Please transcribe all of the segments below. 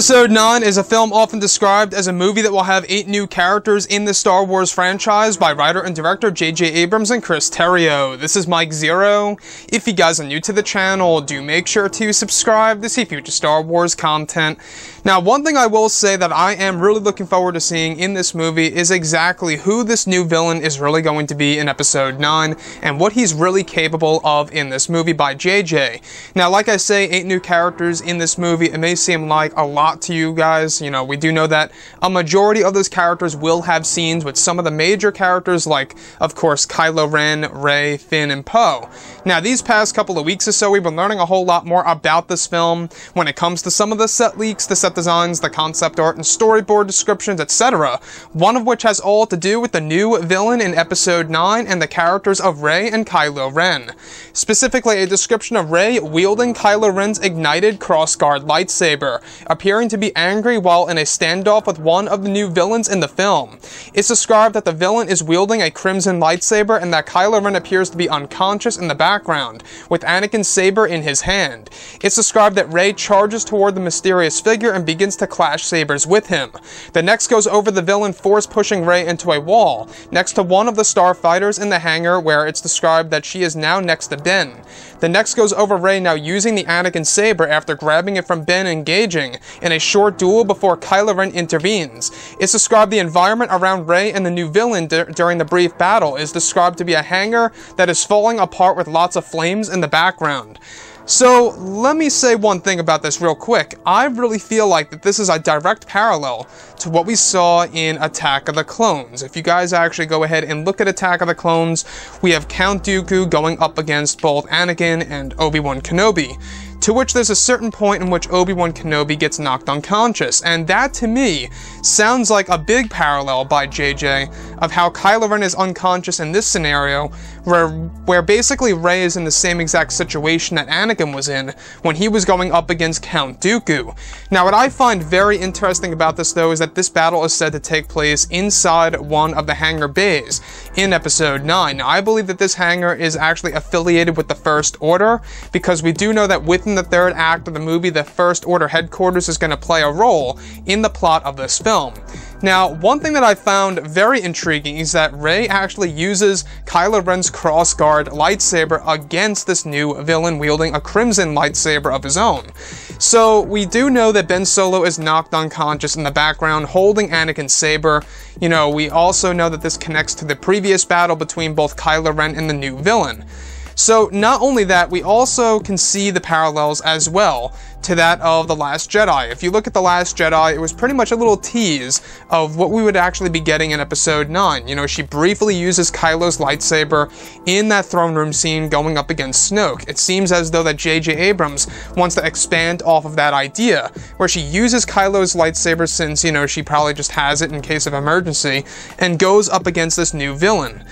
Episode 9 is a film often described as a movie that will have 8 new characters in the Star Wars franchise by writer and director J.J. Abrams and Chris Terrio. This is Mike Zero. If you guys are new to the channel, do make sure to subscribe to see future Star Wars content. Now, one thing I will say that I am really looking forward to seeing in this movie is exactly who this new villain is really going to be in Episode 9, and what he's really capable of in this movie by JJ. Now, like I say, 8 new characters in this movie. It may seem like a lot to you guys. You know, we do know that a majority of those characters will have scenes with some of the major characters like, of course, Kylo Ren, Rey, Finn, and Poe. Now, these past couple of weeks or so, we've been learning a whole lot more about this film when it comes to some of the set leaks, the set designs, the concept art, and storyboard descriptions, etc. One of which has all to do with the new villain in Episode 9 and the characters of Rey and Kylo Ren. Specifically, a description of Rey wielding Kylo Ren's ignited crossguard lightsaber, appearing to be angry while in a standoff with one of the new villains in the film. It's described that the villain is wielding a crimson lightsaber and that Kylo Ren appears to be unconscious in the background, with Anakin's saber in his hand. It's described that Rey charges toward the mysterious figure and begins to clash sabers with him. The next goes over the villain force-pushing Rey into a wall, next to one of the starfighters in the hangar, where it's described that she is now next to Ben. The next goes over Rey now using the Anakin saber after grabbing it from Ben and engaging in a short duel before Kylo Ren intervenes. It's described the environment around Rey and the new villain during the brief battle is described to be a hangar that is falling apart with lots of flames in the background. So, let me say one thing about this real quick. I really feel like that this is a direct parallel to what we saw in Attack of the Clones. If you guys actually go ahead and look at Attack of the Clones, we have Count Dooku going up against both Anakin and Obi-Wan Kenobi, to which there's a certain point in which Obi-Wan Kenobi gets knocked unconscious, and that, to me, sounds like a big parallel by JJ of how Kylo Ren is unconscious in this scenario, where basically Rey is in the same exact situation that Anakin was in when he was going up against Count Dooku. Now, what I find very interesting about this, though, is that this battle is said to take place inside one of the Hangar Bays in Episode 9. Now, I believe that this hangar is actually affiliated with the First Order, because we do know that within the third act of the movie, the First Order headquarters is going to play a role in the plot of this film. Now, one thing that I found very intriguing is that Rey actually uses Kylo Ren's crossguard lightsaber against this new villain wielding a crimson lightsaber of his own. So, we do know that Ben Solo is knocked unconscious in the background holding Anakin's saber. You know, we also know that this connects to the previous battle between both Kylo Ren and the new villain. So, not only that, we also can see the parallels as well to that of The Last Jedi. If you look at The Last Jedi, it was pretty much a little tease of what we would actually be getting in Episode 9. You know, she briefly uses Kylo's lightsaber in that throne room scene going up against Snoke. It seems as though that J.J. Abrams wants to expand off of that idea, where she uses Kylo's lightsaber since, you know, she probably just has it in case of emergency, and goes up against this new villain.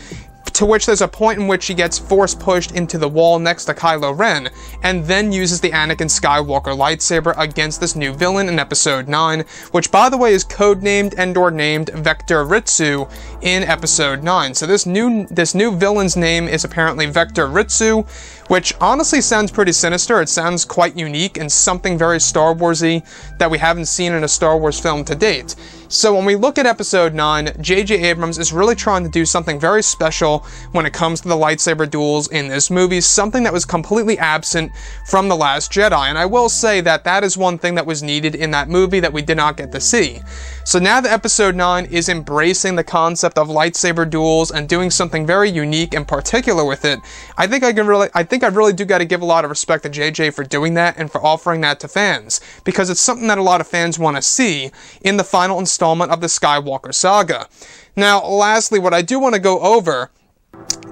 To which there's a point in which she gets force pushed into the wall next to Kylo Ren, and then uses the Anakin Skywalker lightsaber against this new villain in Episode 9, which by the way is codenamed and/or named Vector Ritsu in Episode 9. So this new villain's name is apparently Vector Ritsu, which honestly sounds pretty sinister. It sounds quite unique and something very Star Wars-y that we haven't seen in a Star Wars film to date. So when we look at Episode 9, J.J. Abrams is really trying to do something very special when it comes to the lightsaber duels in this movie, something that was completely absent from The Last Jedi, and I will say that that is one thing that was needed in that movie that we did not get to see. So now that Episode 9 is embracing the concept of lightsaber duels and doing something very unique and particular with it, I think I really do got to give a lot of respect to JJ for doing that and for offering that to fans, because it's something that a lot of fans want to see in the final installment of the Skywalker saga. Now, lastly, what I do want to go over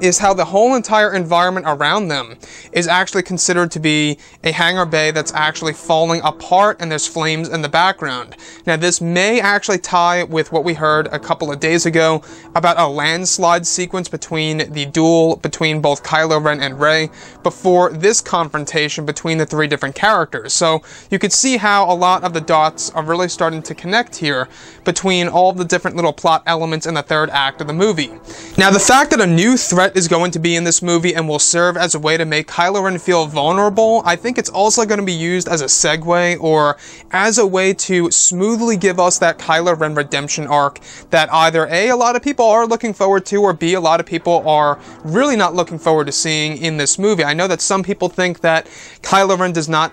is how the whole entire environment around them is actually considered to be a hangar bay that's actually falling apart and there's flames in the background. Now, this may actually tie with what we heard a couple of days ago about a landslide sequence between the duel between both Kylo Ren and Rey before this confrontation between the 3 different characters. So you could see how a lot of the dots are really starting to connect here between all the different little plot elements in the third act of the movie. Now, the fact that a new threat threat is going to be in this movie and will serve as a way to make Kylo Ren feel vulnerable, I think it's also going to be used as a segue or as a way to smoothly give us that Kylo Ren redemption arc that either A, a lot of people are looking forward to, or B, a lot of people are really not looking forward to seeing in this movie. I know that some people think that Kylo Ren does not,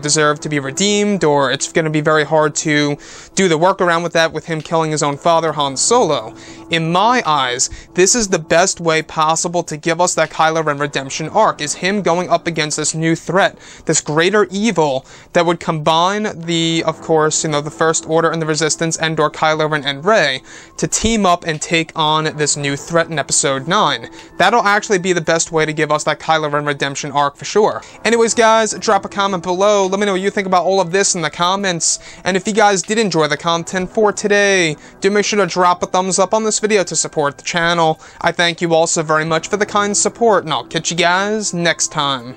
deserve to be redeemed, or it's going to be very hard to do the workaround with that with him killing his own father, Han Solo. In my eyes, this is the best way possible to give us that Kylo Ren redemption arc, is him going up against this new threat, this greater evil that would combine of course, the First Order and the Resistance and/or Kylo Ren and Rey to team up and take on this new threat in Episode 9. That'll actually be the best way to give us that Kylo Ren redemption arc for sure. Anyways, guys, drop a comment below. Let me know what you think about all of this in the comments. And if you guys did enjoy the content for today, do make sure to drop a thumbs up on this video to support the channel. I thank you all so very much for the kind support, and I'll catch you guys next time.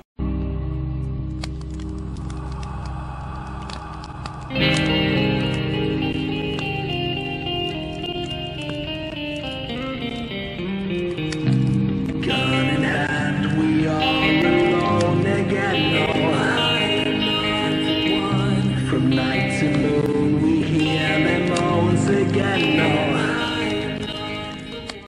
Gun in hand, we are alone again. No, from night to moon, we hear them moans again. No.